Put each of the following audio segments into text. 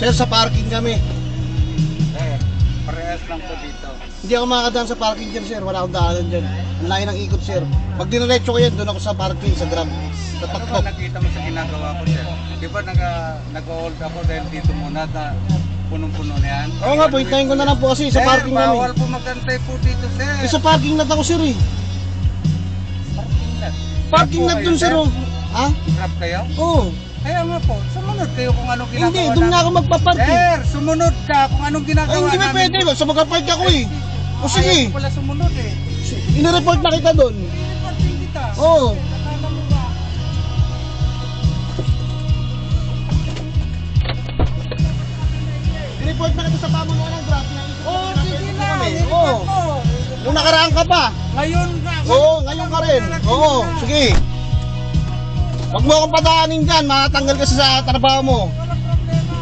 Sir, sa parking kami. Eh, parehas lang po dito. Hindi ako makakadaan sa parking dyan, sir. Wala akong daanan dyan. Ang layo ng ikot, sir. Pag diniretso ko yan, doon ako sa parking, sa Grab. Sa Ano ba Taktok. nakita mo sa ginagawa ko, sir? Di ba nag-hold ako dahil dito muna na punong-puno na yan? Oo nga, pointahin ko na lang po kasi sa parking Sir, kami. bawal po magantay po dito, sir. Eh, sa parking lot ako, sir, eh. Parking lot. Parking lot dun, sir, oh. Ha? Grab kayo? Oo. Kaya nga po, sumunod kayo kung anong ginagawa Hindi, doon nga ako magpaparking. Sir, sumunod ka kung anong ginagawa Ay, hindi ba pwede? Sa magpapark ako, eh. O sige, Ayaw ko pala sumunod eh. inireport na kita doon. Parking kita. Oo. Akala mo ba? Inireport na kita sa pamunuan ng Grab. Oh, sige na. Oo. Nilipat mo. Nung nakaraan ka pa. Ngayon ka. Oo, ngayon ka rin. Oo, sige. Huwag mo akong padaanin dyan, makatanggal ka sa trabaho mo. Walang problema.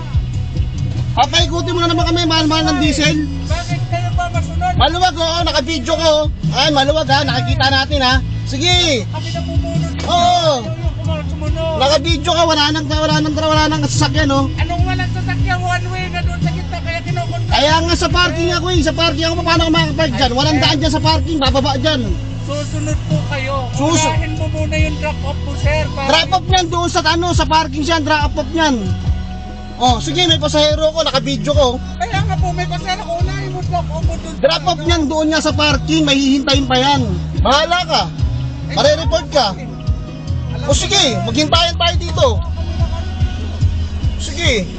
Papaikutin mo na naman kami, mahal-mahal ng diesel. Bakit kayo ba masunod? Maluwag, oo, naka-video ko. Ay, maluwag ha, nakikita natin ha. Sige. Kami na pumunod. Oo. Yung sumunod. Naka-video ka, wala nang sasakyan, oh. Anong walang sasakyan? One way na doon sa kita. Kaya kinukontrol. Kaya nga sa parking ako eh, sa parking ako, paano ako makakapark dyan? Walang daan dyan sa parking, bababa dyan. Susunod po kayo. Sus- Unahin mo muna yung drop off po, sir. Drop off niyan doon sa sa parking siya, drop off niyan. Oh, sige, may pasahero ko, naka-video ko. Kaya nga po, may pasera ko. Unahin mo drop off mo doon. Drop off niyan doon niya sa parking, may hihintayin pa yan. Bahala ka. Mare-report ka. O sige, maghintayan tayo dito. Sige.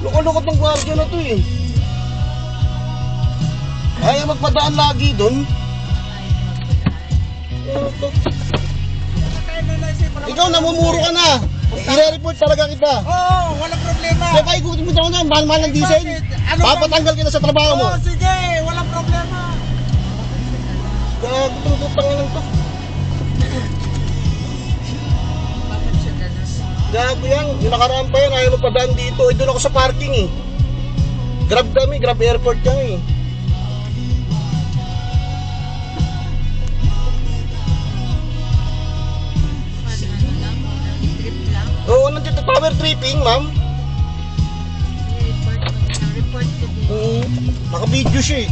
Lukot-lukot ng gwardiya na to eh. Ayaw magpadaan lagi doon. Ikaw, namumuro ka na. I-report talaga kita. Oo, walang problema. Kaya paikutin mo dyan, mahal-mahal ng diesel. Ano Papatanggal kita sa trabaho mo. Oo, sige, walang problema. Gagutang lang to. Gago yan, yung nakaraan pa yan, ayaw magpadaan dito. Eh, doon ako sa parking eh. Grab kami, Grab airport kami. Oo, nandiyan power tripping, ma'am. Report today. Naka-video siya eh.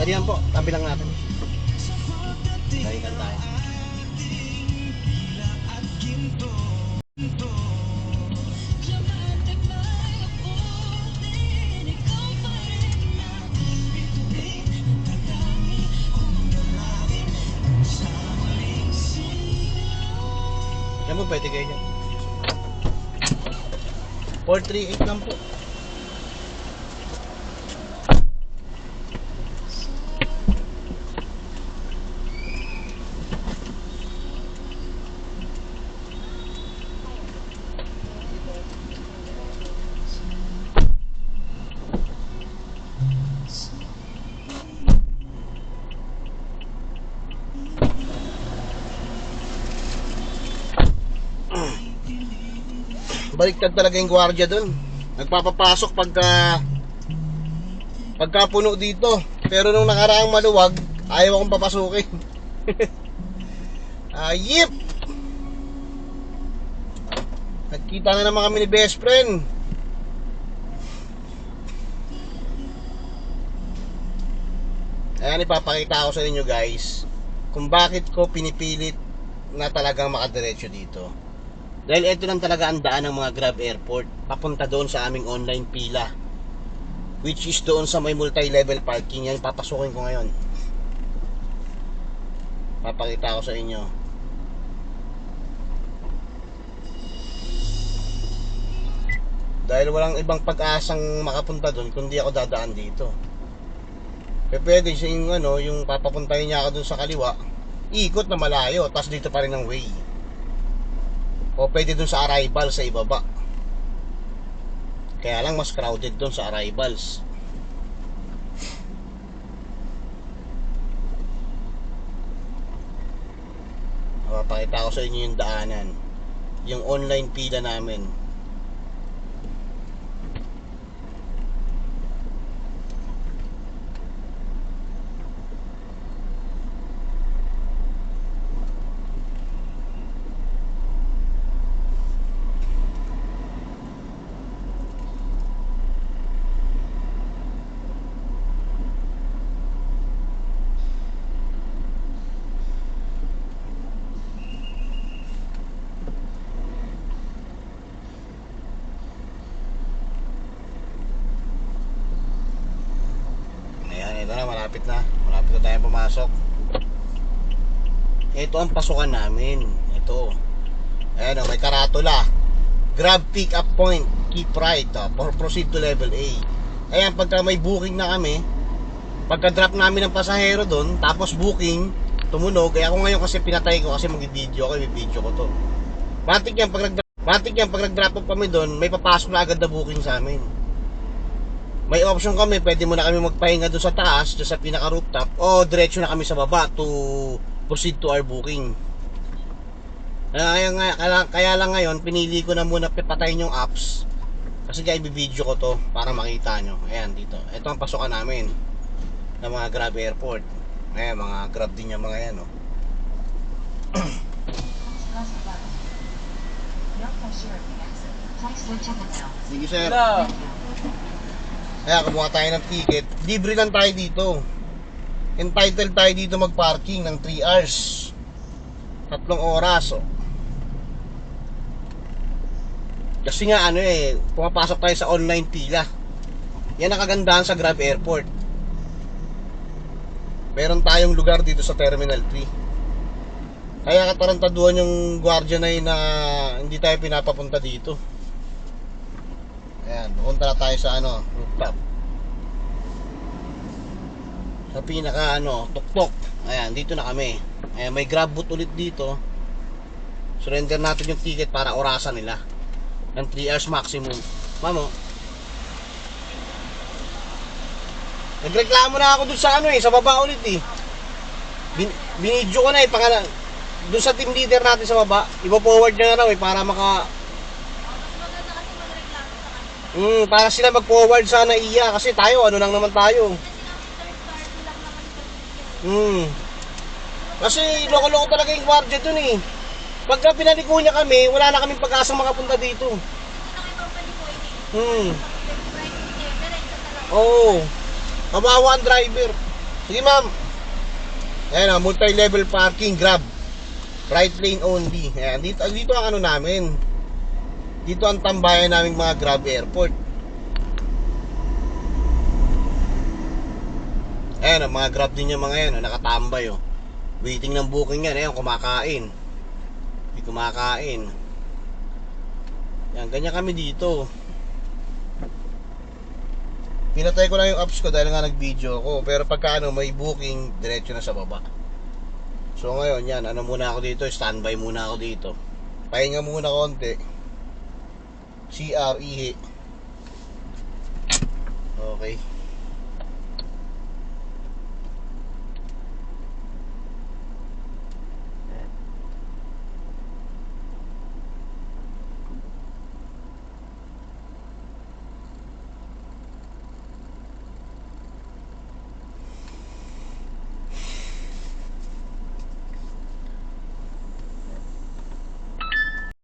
Pwede yan po, tabi lang natin. Balikan tayo. Yan po, pwede kayo dyan. 438 lang po. Baliktad talaga yung gwardiya dun. Nagpapapasok pagka puno dito. Pero nung nakaraang maluwag, ayaw akong papasukin. Ayip! Nagkita na naman kami ni best friend. Ayan, ipapakita ko sa inyo guys kung bakit ko pinipilit na talagang makadiretso dito. Dahil ito lang talaga ang daan ng mga Grab Airport papunta doon sa aming online pila, which is doon sa may multi-level parking. Yan papasukin ko ngayon. Papakita ko sa inyo. Dahil walang ibang pag-asang makapunta doon kundi ako dadaan dito. Pwede yung papapuntahin niya ako doon sa kaliwa, ikot na malayo, tapos dito pa rin ang way. O pwede dun sa arrival sa ibaba. Kaya lang mas crowded dun sa arrivals. Papakita ko sa inyo yung daanan, yung online pila namin. Ito na, malapit na tayong pumasok. Ito ang pasukan namin. Ito. Ayan o, may karatula. Grab pick up point, keep right, proceed to level A. Ayan, pagka may booking na kami, pagka drop namin ng pasahero doon, tapos booking, tumunog. Kaya ako ngayon kasi pinatay ko kasi mag-video ako, i-video ko to. Matik yan, pag nag-drop off kami doon, may papasok na agad na booking sa amin. May option kami, pwede mo na kami magpahinga doon sa taas, doon sa pinaka rooftop, o diretso na kami sa baba to proceed to our booking. Kaya lang ngayon, pinili ko na muna patayin yung apps kasi kaya i-video ko to para makita nyo. Ayan, dito. Ito ang pasukan namin ng mga Grab Airport. Ayan, mga Grab din yung mga yan, Sige sir. Kaya kumuha tayo ng ticket. Libre lang tayo dito. Entitled tayo dito mag-parking ng 3 hours. 3 oras. Kasi nga pumapasok tayo sa online pila. Yan ang kagandahan sa Grab Airport. Meron tayong lugar dito sa Terminal 3. Kaya katarantaduhan yung gwardiya na yun na hindi tayo pinapapunta dito. Ayan, pupunta na tayo sa rooftop. Sa pinaka tuktok. Ayan, dito na kami. Ayan, may grab booth ulit dito. Surrender natin yung ticket para orasan nila ng 3 hours maximum. Mamo, nagreklamo na ako dun sa sa baba ulit binidyo ko na dun sa team leader natin sa baba. Ipo-forward na raw para para sila mag-forward sa NAIA kasi tayo lang naman tayo. Kasi loko-loko talaga yung gwardiya dun Pagka pinaliko niya kami, wala na kaming pag-asang makapunta dito. Oo. Kawawa ang driver. Sige ma'am. Ayan o, multi-level parking, Grab. Right lane only. Ayan, dito ang ano namin. Dito ang tambayan naming mga Grab Airport. Ayan, ang mga Grab din yung mga yan, nakatambay oh. Waiting ng booking yan, ayan, kumakain. Hindi kumakain. Yan, ganyan kami dito. Pinatay ko lang yung apps ko dahil nga nag-video ako. Pero pagka ano, may booking, diretso na sa baba. So ngayon, yan, ano muna ako dito, standby muna ako dito. Pahinga muna konti. CR, ihi. Okay.